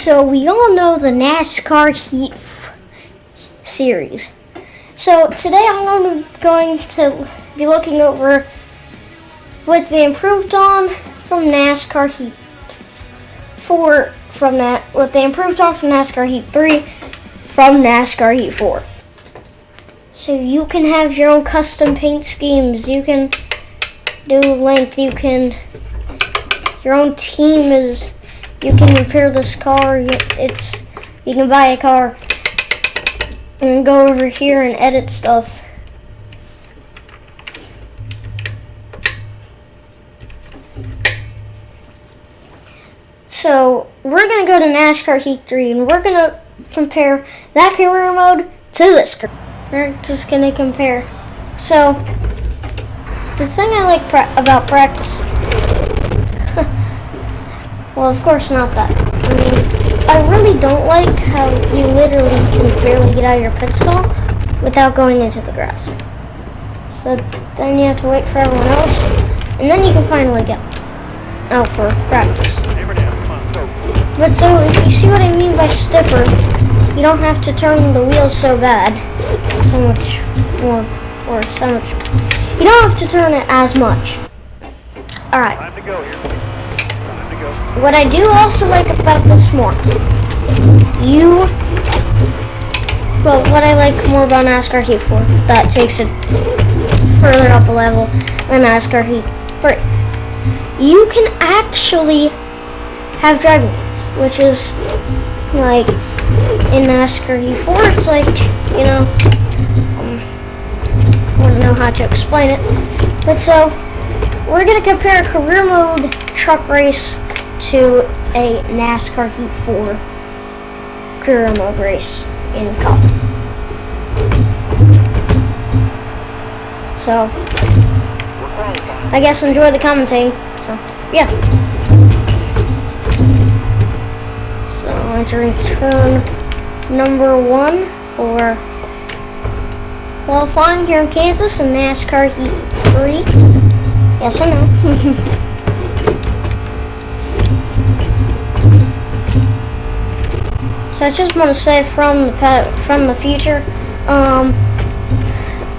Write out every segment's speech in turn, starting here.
So we all know the NASCAR Heat series. So today I'm going to be looking over what they improved on from NASCAR Heat 4 what they improved on from NASCAR Heat 3 from NASCAR Heat 4. So you can have your own custom paint schemes. You can do length. Your own team is. You can repair this car. You can buy a car and go over here and edit stuff. So we're gonna go to NASCAR Heat 3 and we're gonna compare that career mode to this. We're just gonna compare. So the thing I like about practice. Well, of course not that. I mean, I really don't like how you literally can barely get out of your pit stall without going into the grass. So then you have to wait for everyone else, and then you can finally get out for practice. But so, if you see what I mean by stiffer, you don't have to turn the wheels so bad, so much more, or so much. You don't have to turn it as much. Alright. Time to go here. What I do also like about this more, what I like more about NASCAR Heat 4, that takes it further up a level than NASCAR Heat 3. You can actually have driving modes, which is like in NASCAR Heat 4, it's like, I don't know how to explain it, but so we're going to compare a career mode truck race to a NASCAR Heat 4 career mode race in Cup. So, I guess enjoy the commentating. So, yeah. So, entering turn number 1 for qualifying here in Kansas in NASCAR Heat 3. Yes, I know. So I just want to say from the future,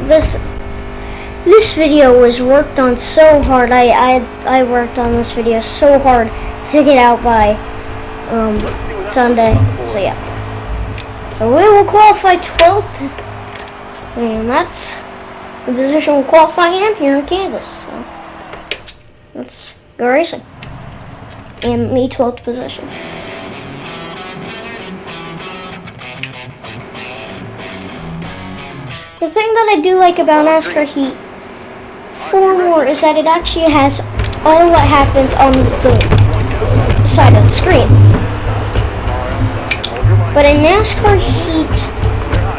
this video was worked on so hard. I worked on this video so hard to get out by Sunday. So yeah. So we will qualify 12th, and that's the position we'll qualify in here in Kansas. So let's go racing. In the 12th position. The thing that I do like about NASCAR Heat 4 more is that it actually has all what happens on the side of the screen. But in NASCAR Heat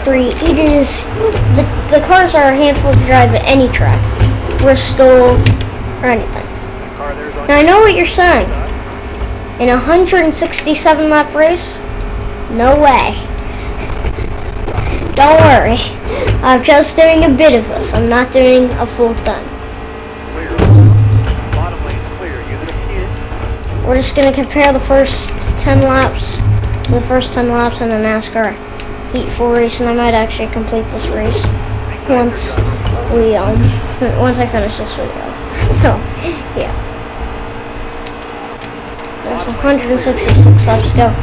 3, it is the cars are a handful to drive at any track, Bristol, or anything. Now I know what you're saying. In a 167 lap race, no way. Don't worry. I'm just doing a bit of this. I'm not doing a full thing. We're just going to compare the first 10 laps in the NASCAR Heat 4 race, and I might actually complete this race once I finish this video. So, yeah. There's 166 laps to go.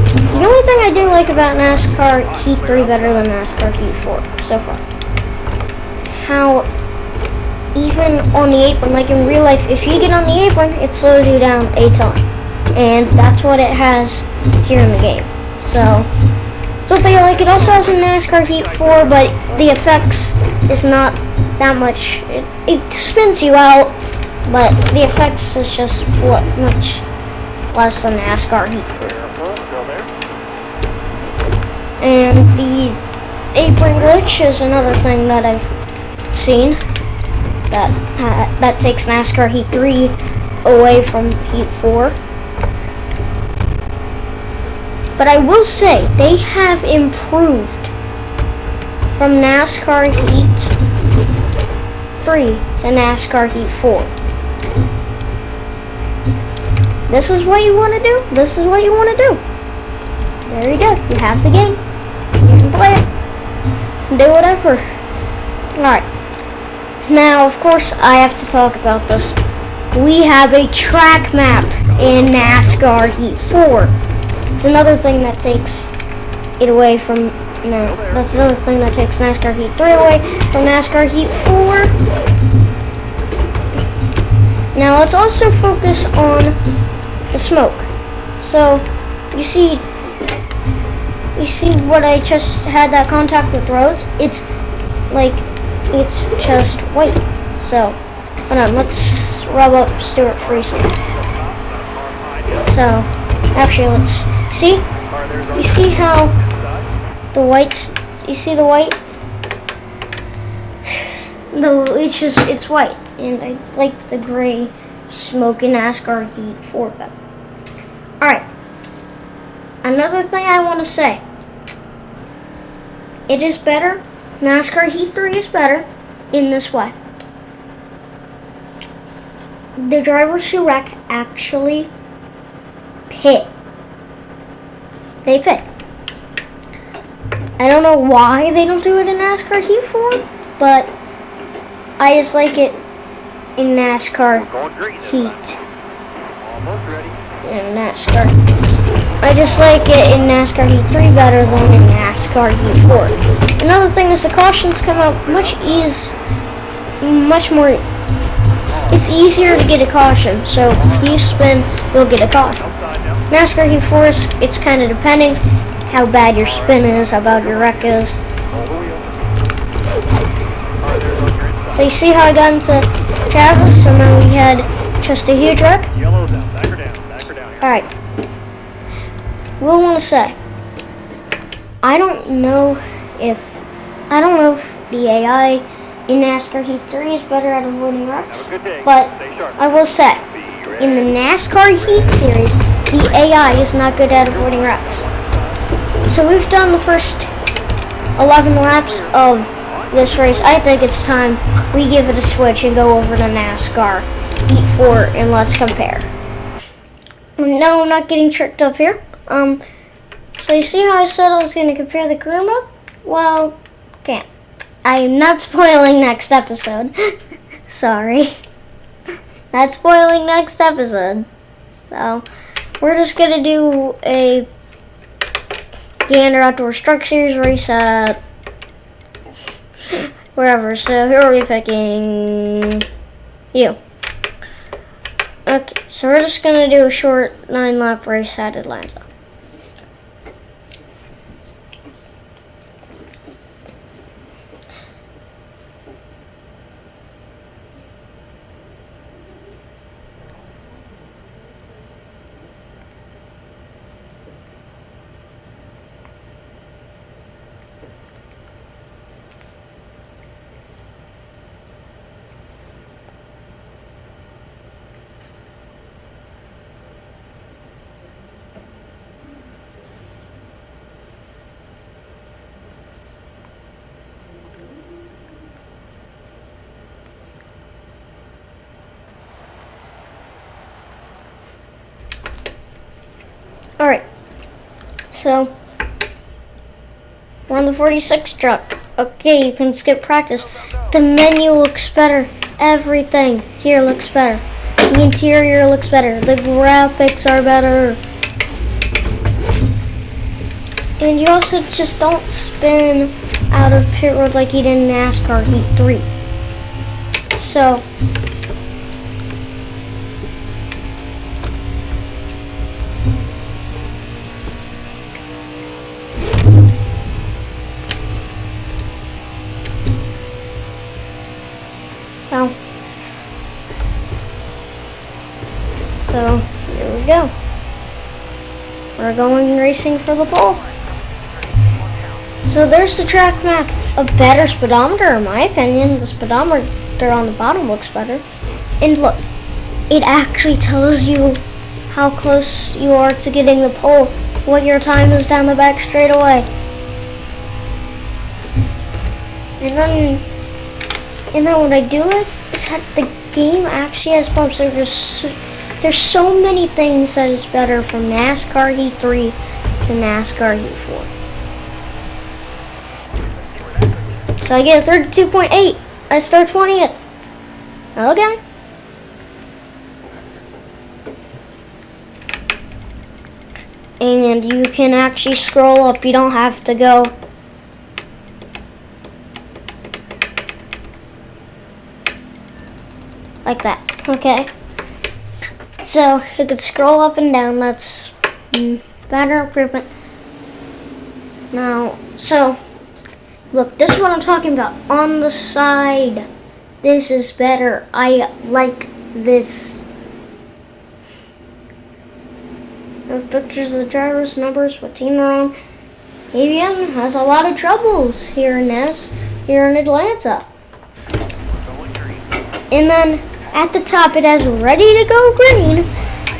The only thing I do like about NASCAR Heat 3 better than NASCAR Heat 4 so far, how even on the apron, like in real life, if you get on the apron, it slows you down a ton. And that's what it has here in the game. So, something I like. It also has a NASCAR Heat 4, but the effects is not that much. It spins you out, but the effects is just much less than NASCAR Heat 3. And the apron glitch is another thing that I've seen that takes NASCAR Heat 3 away from Heat 4. But I will say they have improved from NASCAR Heat 3 to NASCAR Heat 4. This is what you want to do. This is what you want to do. there you go. You have the game. You can play it. Do whatever. Alright. Now, of course, I have to talk about this. We have a track map in NASCAR Heat 4. It's another thing that takes it away from... No, that's another thing that takes NASCAR Heat 3 away from NASCAR Heat 4. Now, let's also focus on the smoke. So, you see what I just had that contact with roads? It's just white. So, hold on, let's rub up Stuart Friesen. So, actually, let's see. You see how the whites? You see the white? It's white, and I like the gray smoke in NASCAR Heat 4 better. All right. Another thing I want to say. It is better. NASCAR Heat 3 is better in this way. The drivers who wreck actually pit. They pit. I don't know why they don't do it in NASCAR Heat 4, but I just like it in NASCAR Heat. In NASCAR. I just like it in NASCAR Heat 3 better than in NASCAR Heat 4. Another thing is the cautions come out much more. It's easier to get a caution, so if you spin, you'll get a caution. NASCAR Heat 4 it's kind of depending how bad your spin is, how bad your wreck is. So you see how I got into Travis, and then we had just a huge wreck? Alright. We'll want to say, I don't know if the AI in NASCAR Heat 3 is better at avoiding wrecks, but I will say, in the NASCAR Heat series, the AI is not good at avoiding wrecks. So we've done the first 11 laps of this race. I think it's time we give it a switch and go over to NASCAR Heat 4 and let's compare. No, I'm not getting tricked up here. So you see how I said I was going to compare the career mode? Well, can't. I am not spoiling next episode. Sorry. Not spoiling next episode. So, we're just going to do a Gander Outdoor Truck Series race at wherever. So, here we're picking you. Okay, so we're just going to do a short 9-lap race at Atlanta. Alright, so we're on the 46 truck. Okay, you can skip practice. The menu looks better. Everything here looks better. The interior looks better. The graphics are better. And you also just don't spin out of pit road like you did in NASCAR Heat 3. So, So, here we go. We're going racing for the pole. So there's the track map. A better speedometer, in my opinion. The speedometer on the bottom looks better. And look, it actually tells you how close you are to getting the pole, what your time is down the back straightaway. And then what I do like is that the game actually has bumps. There's so many things that is better from NASCAR Heat 3 to NASCAR Heat 4. So I get a 32.8. I start 20th. Okay. And you can actually scroll up. You don't have to go like that. Okay. So you could scroll up and down. That's better improvement. Now, so look, this is what I'm talking about. On the side, this is better. I like this. Have pictures of the drivers, numbers, what team they're on. KVM has a lot of troubles here in Atlanta. And then at the top, it has ready to go green,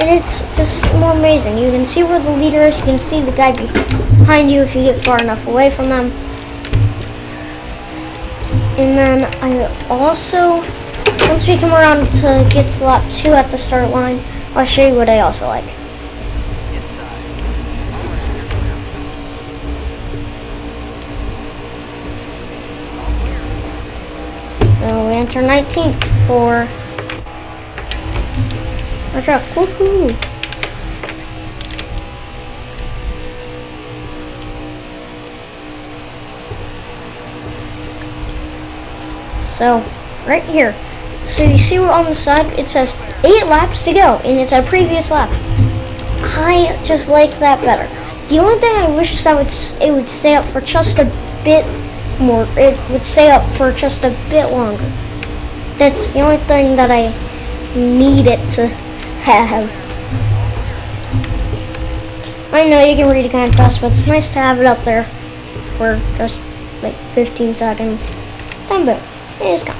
and it's just more amazing. You can see where the leader is. You can see the guy behind you if you get far enough away from them. And then I also, once we come around to get to lap 2 at the start line, I'll show you what I also like. So we enter 19th for our truck. Woohoo! So, right here. So you see where on the side it says 8 laps to go, and it's our previous lap. I just like that better. The only thing I wish is that it would stay up for just a bit more. It would stay up for just a bit longer. That's the only thing that I need it to have. I know you can read it kind of fast, but it's nice to have it up there for just like 15 seconds. Then boom, it's gone.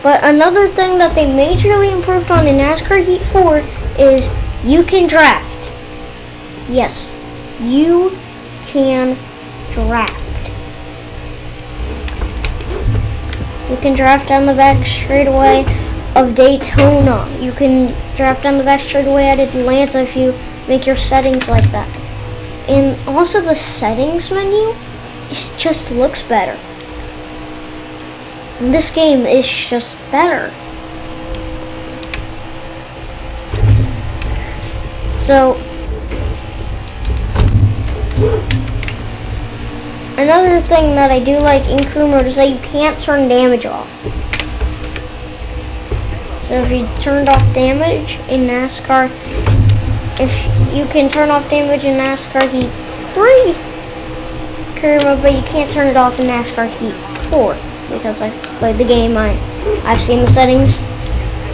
But another thing that they majorly improved on in NASCAR Heat 4 is you can draft. Yes, you can draft. You can draft down the back straightaway of Daytona. You can draft down the back straightaway at Atlanta if you make your settings like that. And also the settings menu, it just looks better. And this game is just better. So, another thing that I do like in crew mode is that you can't turn damage off. So if you turned off damage in NASCAR, if you can turn off damage in NASCAR Heat 3 career mode, but you can't turn it off in NASCAR Heat 4 because I've played the game. I've seen the settings.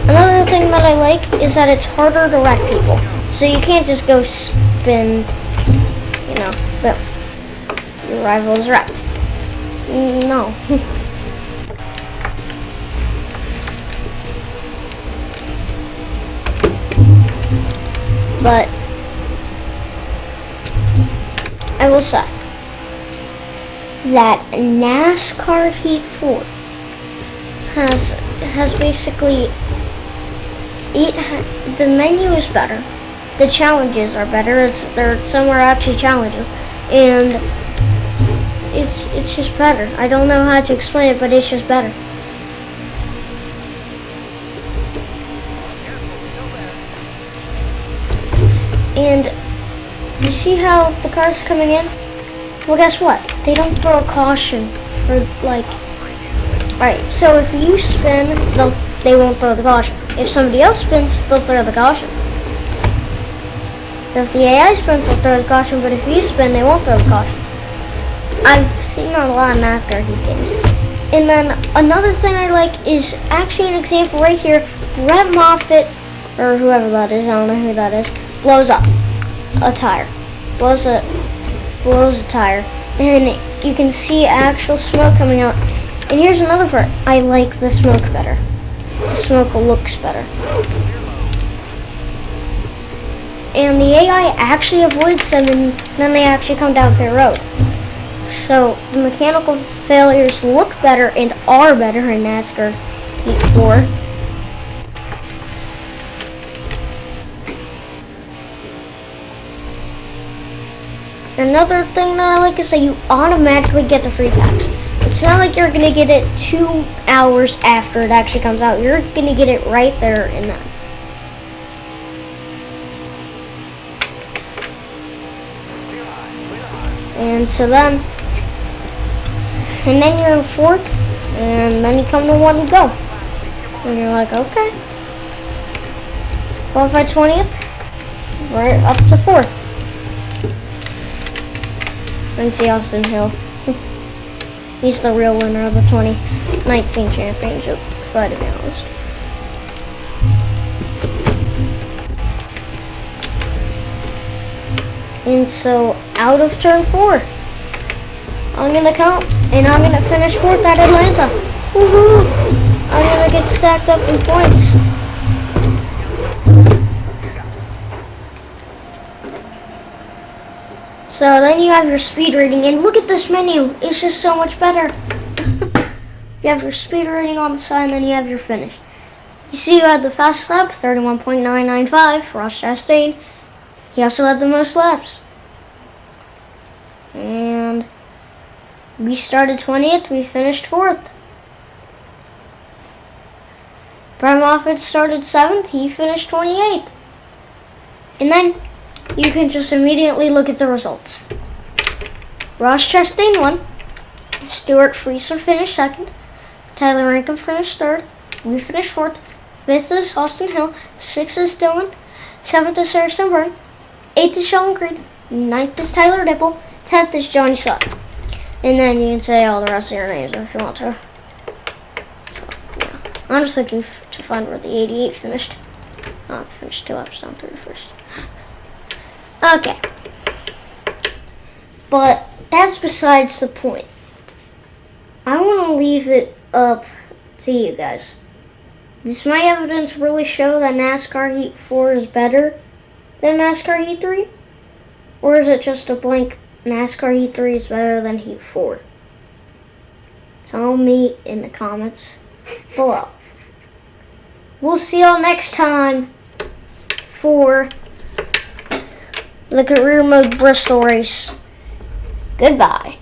Another thing that I like is that it's harder to wreck people. So you can't just go spin, you know, boom. Your rival is wrecked. No. But I will say that NASCAR Heat 4 has basically the menu is better, the challenges are better. Some are actually challenges, and it's just better. I don't know how to explain it, but it's just better. And you see how the cars are coming in? Well, guess what? They don't throw a caution for like. Alright, so if you spin, they won't throw the caution. If somebody else spins, they'll throw the caution. So if the AI spins, they'll throw the caution, but if you spin, they won't throw the caution. I've seen a lot of NASCAR Heat games. And then another thing I like is actually an example right here. Brett Moffitt, or whoever that is, I don't know who that is, blows up a tire. Blows a tire. And you can see actual smoke coming out. And here's another part. I like the smoke better. The smoke looks better. And the AI actually avoids them, and then they actually come down pit road. So the mechanical failures look better and are better in NASCAR Heat 4. another thing that I like is that you automatically get the free packs. It's not like you're gonna get it 2 hours after it actually comes out. You're gonna get it right there and then. And so then, and then you're in 4th, and then you come to 1 to go. And you're like, okay. Qualified 20th, right up to 4th. And see Austin Hill. He's the real winner of the 2019 championship, if I had to be honest. And so, out of turn 4, I'm going to count, and I'm going to finish 4th at Atlanta. Woohoo! I'm going to get stacked up in points. So then you have your speed rating, and look at this menu. It's just so much better. You have your speed rating on the side, and then you have your finish. You see you had the fast lap, 31.995, Ross Chastain. He also had the most laps. And we started 20th, we finished 4th. Brian Moffitt started 7th, he finished 28th. And then you can just immediately look at the results. Ross Chastain won. Stuart Freeser finished 2nd. Tyler Rankin finished 3rd. We finished 4th. 5th is Austin Hill. 6th is Dylan. 7th is Harrison Burton. 8th is Sheldon Creed. 9th is Tyler Dipple. 10th is Johnny Sutton. And then you can say all the rest of your names if you want to. I'm just looking to find where the 88 finished. Oh, I finished 2 laps down 31st. Okay. But that's besides the point. I want to leave it up to you guys. Does my evidence really show that NASCAR Heat 4 is better than NASCAR Heat 3? Or is it just a blank NASCAR Heat 3 is better than Heat 4? Tell me in the comments below. We'll see y'all next time for the career mode Bristol race. Goodbye.